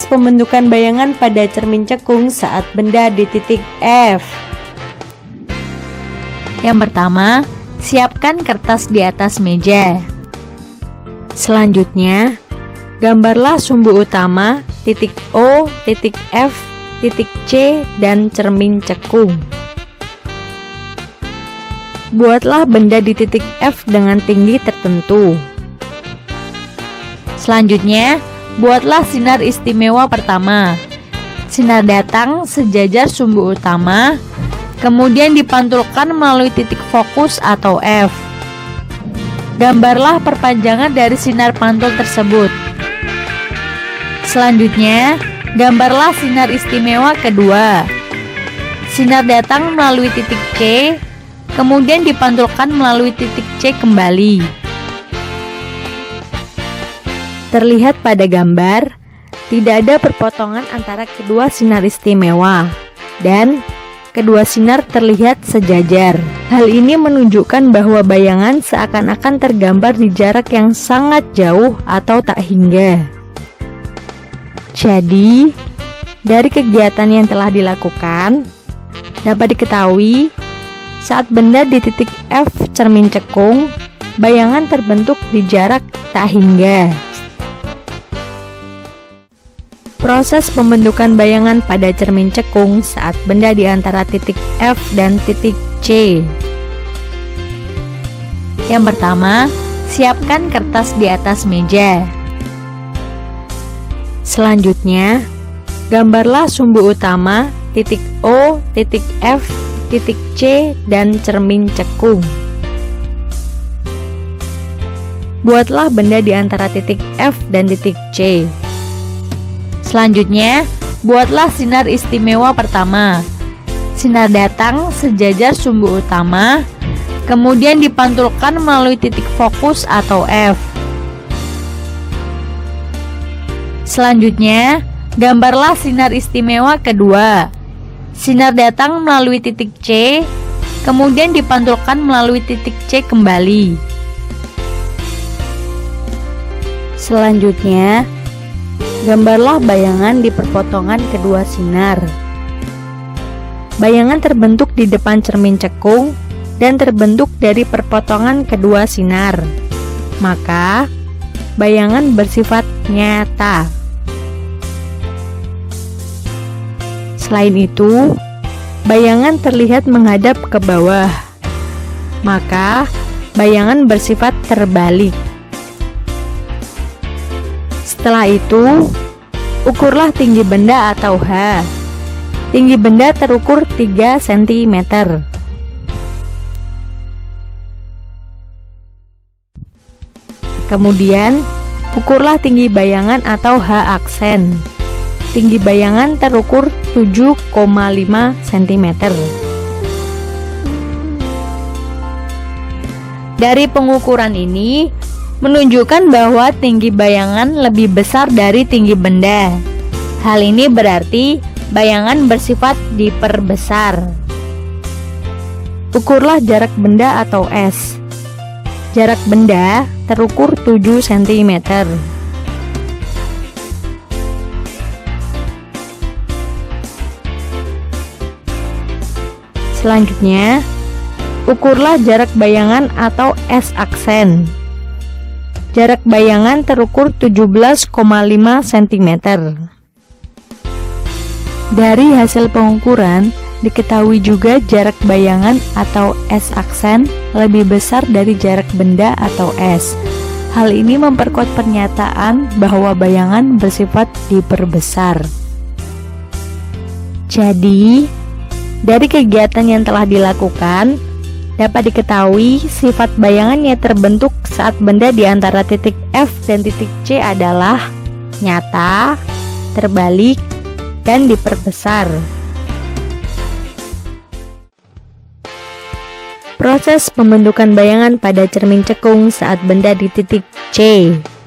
pembentukan bayangan pada cermin cekung saat benda di titik F. Yang pertama, siapkan kertas di atas meja. Selanjutnya, gambarlah sumbu utama, titik O, titik F, titik C, dan cermin cekung. Buatlah benda di titik F dengan tinggi tertentu. Selanjutnya, buatlah sinar istimewa pertama. Sinar datang sejajar sumbu utama, kemudian dipantulkan melalui titik fokus atau F. Gambarlah perpanjangan dari sinar pantul tersebut. Selanjutnya, gambarlah sinar istimewa kedua. Sinar datang melalui titik C, kemudian dipantulkan melalui titik C kembali. Terlihat pada gambar, tidak ada perpotongan antara kedua sinar istimewa, dan kedua sinar terlihat sejajar. Hal ini menunjukkan bahwa bayangan seakan-akan tergambar di jarak yang sangat jauh atau tak hingga. Jadi, dari kegiatan yang telah dilakukan, dapat diketahui saat benda di titik F cermin cekung, bayangan terbentuk di jarak tak hingga. Proses pembentukan bayangan pada cermin cekung saat benda di antara titik F dan titik C. Yang pertama, siapkan kertas di atas meja. Selanjutnya, gambarlah sumbu utama, titik O, titik F, titik C, dan cermin cekung. Buatlah benda di antara titik F dan titik C. Selanjutnya, buatlah sinar istimewa pertama. Sinar datang sejajar sumbu utama, kemudian dipantulkan melalui titik fokus atau F. Selanjutnya, gambarlah sinar istimewa kedua. Sinar datang melalui titik C, kemudian dipantulkan melalui titik C kembali. Selanjutnya, gambarlah bayangan di perpotongan kedua sinar. Bayangan terbentuk di depan cermin cekung dan terbentuk dari perpotongan kedua sinar. Maka, bayangan bersifat nyata. Selain itu, bayangan terlihat menghadap ke bawah. Maka, bayangan bersifat terbalik. Setelah itu, ukurlah tinggi benda atau H. Tinggi benda terukur 3 cm. Kemudian, ukurlah tinggi bayangan atau H aksen. Tinggi bayangan terukur 7,5 cm. Dari pengukuran ini, menunjukkan bahwa tinggi bayangan lebih besar dari tinggi benda. Hal ini berarti bayangan bersifat diperbesar. Ukurlah jarak benda atau S. Jarak benda terukur 7 cm. Selanjutnya, ukurlah jarak bayangan atau S aksen. Jarak bayangan terukur 17,5 cm. Dari hasil pengukuran, diketahui juga jarak bayangan atau S aksen lebih besar dari jarak benda atau S. Hal ini memperkuat pernyataan bahwa bayangan bersifat diperbesar. Jadi, dari kegiatan yang telah dilakukan, dapat diketahui sifat bayangan yang terbentuk saat benda di antara titik F dan titik C adalah nyata, terbalik, dan diperbesar. Proses pembentukan bayangan pada cermin cekung saat benda di titik C.